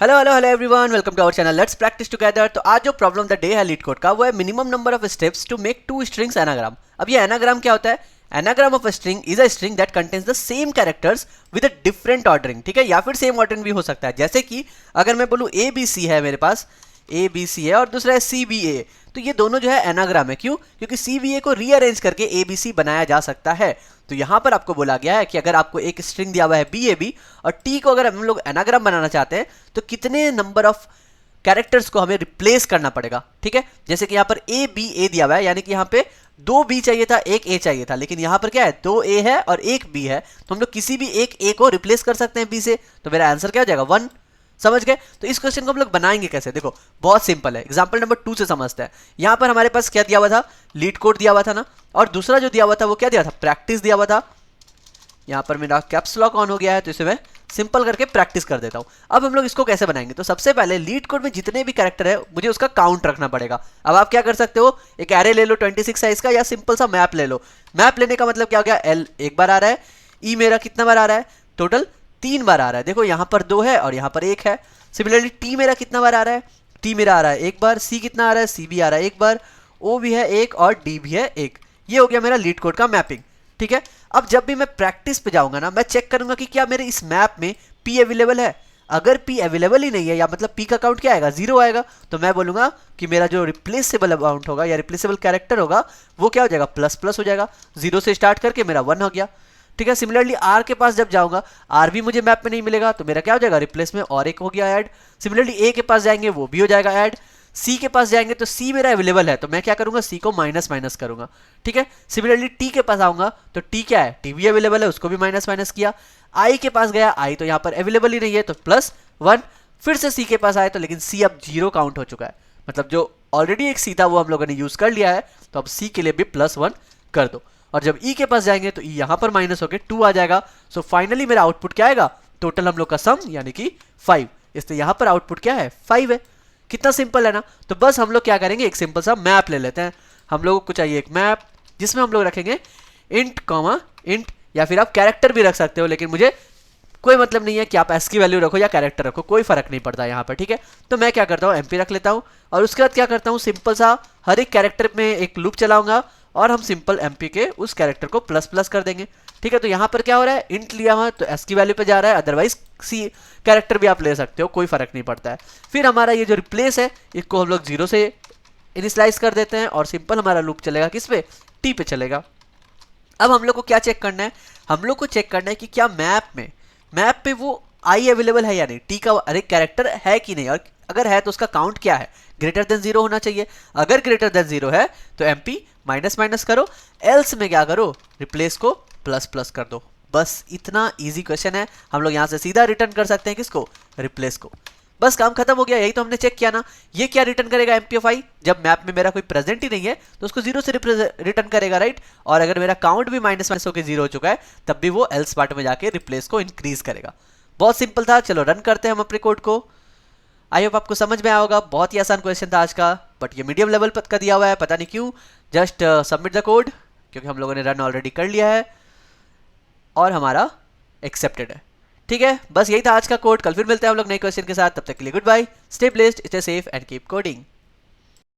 Hello hello hello everyone, welcome to our channel let's practice together. तो आज जो problem the day है LeetCode का वो है minimum number of steps to make two strings anagram. अब ये एनाग्राम क्या होता है? Anagram of a string is a string that contains the same characters with a different ordering. ठीक है, या फिर सेम ऑर्डरिंग भी हो सकता है। जैसे कि अगर मैं बोलूँ ए बी सी है, मेरे पास ए बी सी है और दूसरा है सी बी ए, तो ये दोनों जो है एनाग्राम है। क्यों? क्योंकि सी बी ए को रीअरेंज करके ए बी सी बनाया जा सकता है। तो यहाँ पर आपको बोला गया है कि अगर आपको एक स्ट्रिंग दिया हुआ है बी ए बी और टी को अगर हम लोग एनाग्राम बनाना चाहते हैं तो कितने नंबर ऑफ कैरेक्टर्स को हमें रिप्लेस करना पड़ेगा। ठीक है, जैसे कि यहाँ पर ए बी ए दिया हुआ है, यानी कि यहाँ पे दो बी चाहिए था, एक ए चाहिए था, लेकिन यहाँ पर क्या है, दो ए है और एक बी है, तो हम लोग किसी भी एक ए को रिप्लेस कर सकते हैं बी से। तो मेरा आंसर क्या हो जाएगा? 1। समझ गए? तो इस क्वेश्चन को हम लोग बनाएंगे कैसे? देखो बहुत सिंपल है। एग्जांपल नंबर 2 से समझते हैं। यहाँ पर हमारे पास क्या दिया हुआ था? लीड कोड दिया हुआ था ना, और दूसरा जो दिया हुआ था वो क्या दिया था? प्रैक्टिस दिया हुआ था। यहाँ पर मेरा कैप्स लॉक ऑन हो गया है, तो इसे मैं सिंपल करके प्रैक्टिस कर देता हूँ। अब हम लोग इसको कैसे बनाएंगे? तो सबसे पहले लीड कोड में जितने भी कैरेक्टर है मुझे उसका काउंट रखना पड़ेगा। अब आप क्या कर सकते हो, एक एरे ले लो 26 साइज का, या सिंपल सा मैप ले लो। मैप लेने का मतलब क्या हो गया? एल एक बार आ रहा है, ई मेरा कितना बार आ रहा है? टोटल 3 बार आ रहा है। देखो यहाँ पर 2 है और यहाँ पर 1 है। सिमिलरली टी मेरा कितना बार आ रहा है? टी मेरा आ रहा है 1 बार, सी कितना आ रहा है? सी भी आ रहा है 1 बार, ओ भी है 1 और डी भी है 1। ये हो गया मेरा लीड कोड का मैपिंग। ठीक है, अब जब भी मैं प्रैक्टिस पे जाऊंगा ना, मैं चेक करूंगा कि क्या मेरे इस मैप में पी अवेलेबल है। अगर पी अवेलेबल ही नहीं है, या मतलब पी का काउंट क्या आएगा? 0 आएगा, तो मैं बोलूंगा कि मेरा जो रिप्लेसेबल अमाउंट होगा या रिप्लेसेबल कैरेक्टर होगा वो क्या हो जाएगा? प्लस प्लस हो जाएगा। 0 से स्टार्ट करके मेरा 1 हो गया। ठीक है, सिमिलरली आर के पास जब जाऊंगा, आर भी मुझे मैप में नहीं मिलेगा, तो मेरा क्या हो जाएगा? रिप्लेस में और एक हो गया ऐड। सिमिलरली ए के पास जाएंगे, वो भी हो जाएगा ऐड। सी के पास जाएंगे तो सी मेरा अवेलेबल है, तो मैं क्या करूंगा? सी को माइनस माइनस करूंगा। ठीक है, सिमिलरली टी के पास आऊंगा तो टी क्या है? टी भी अवेलेबल है, उसको भी माइनस माइनस किया। आई के पास गया, आई तो यहाँ पर अवेलेबल ही नहीं है, तो +1। फिर से सी के पास आए तो, लेकिन सी अब 0 काउंट हो चुका है, मतलब जो ऑलरेडी एक सी था वो हम लोगों ने यूज कर लिया है, तो अब सी के लिए भी +1 कर दो। और जब ई के पास जाएंगे तो ई यहाँ पर माइनस होकर 2 आ जाएगा। सो फाइनली मेरा आउटपुट क्या आएगा? टोटल हम लोग का सम यानी कि 5। इसलिए यहाँ पर आउटपुट क्या है? 5 है। कितना सिंपल है ना। तो बस हम लोग क्या करेंगे, एक सिंपल सा मैप ले लेते हैं। हम लोगों को चाहिए एक मैप जिसमें हम लोग रखेंगे इंट कॉमा इंट, या फिर आप कैरेक्टर भी रख सकते हो, लेकिन मुझे कोई मतलब नहीं है कि आप एस की वैल्यू रखो या कैरेक्टर रखो, कोई फर्क नहीं पड़ता यहाँ पर। ठीक है, तो मैं क्या करता हूँ, एमपी रख लेता हूँ, और उसके बाद क्या करता हूँ, सिंपल सा हर एक कैरेक्टर में एक लूप चलाऊंगा और हम सिंपल एमपी के उस कैरेक्टर को प्लस प्लस कर देंगे। ठीक है, तो यहाँ पर क्या हो रहा है, इंट लिया हुआ तो एस की वैल्यू पे जा रहा है, अदरवाइज सी कैरेक्टर भी आप ले सकते हो, कोई फर्क नहीं पड़ता है। फिर हमारा ये जो रिप्लेस है इसको हम लोग 0 से इनिशियलाइज कर देते हैं और सिंपल हमारा लूप चलेगा किस पे? टी पे चलेगा। अब हम लोग को क्या चेक करना है? हम लोग को चेक करना है कि क्या मैप पे वो आई अवेलेबल है या नहीं, टी का अरे कैरेक्टर है कि नहीं, और अगर है तो उसका काउंट क्या है? ग्रेटर देन 0 होना चाहिए। अगर ग्रेटर देन 0 है तो एमपी माइनस माइनस करो, एल्स में क्या करो? रिप्लेस को प्लस प्लस कर दो। बस इतना इजी क्वेश्चन है। हम लोग यहाँ से सीधा रिटर्न कर सकते हैं किसको? रिप्लेस को। बस काम खत्म हो गया। यही तो हमने चेक किया ना। ये क्या रिटर्न करेगा? एमपी ऑफ आई। जब मैप में मेरा कोई प्रेजेंट ही नहीं है तो उसको 0 से रिटर्न करेगा, राइट। और अगर मेरा काउंट भी माइनस माइनस होकर 0 हो चुका है तब भी वो एल्स पार्ट में जाके रिप्लेस को इंक्रीज करेगा। बहुत सिंपल था। चलो रन करते हैं हम अपने कोड को। आई होप आपको समझ में आया होगा। बहुत ही आसान क्वेश्चन था आज का, बट ये मीडियम लेवल का दिया हुआ है, पता नहीं क्यों। जस्ट सबमिट द कोड, क्योंकि हम लोगों ने रन ऑलरेडी कर लिया है और हमारा एक्सेप्टेड है। ठीक है, बस यही था आज का कोड। कल फिर मिलते हैं हम लोग नए क्वेश्चन के साथ। तब तक के लिए goodbye, stay blessed, stay safe and keep coding.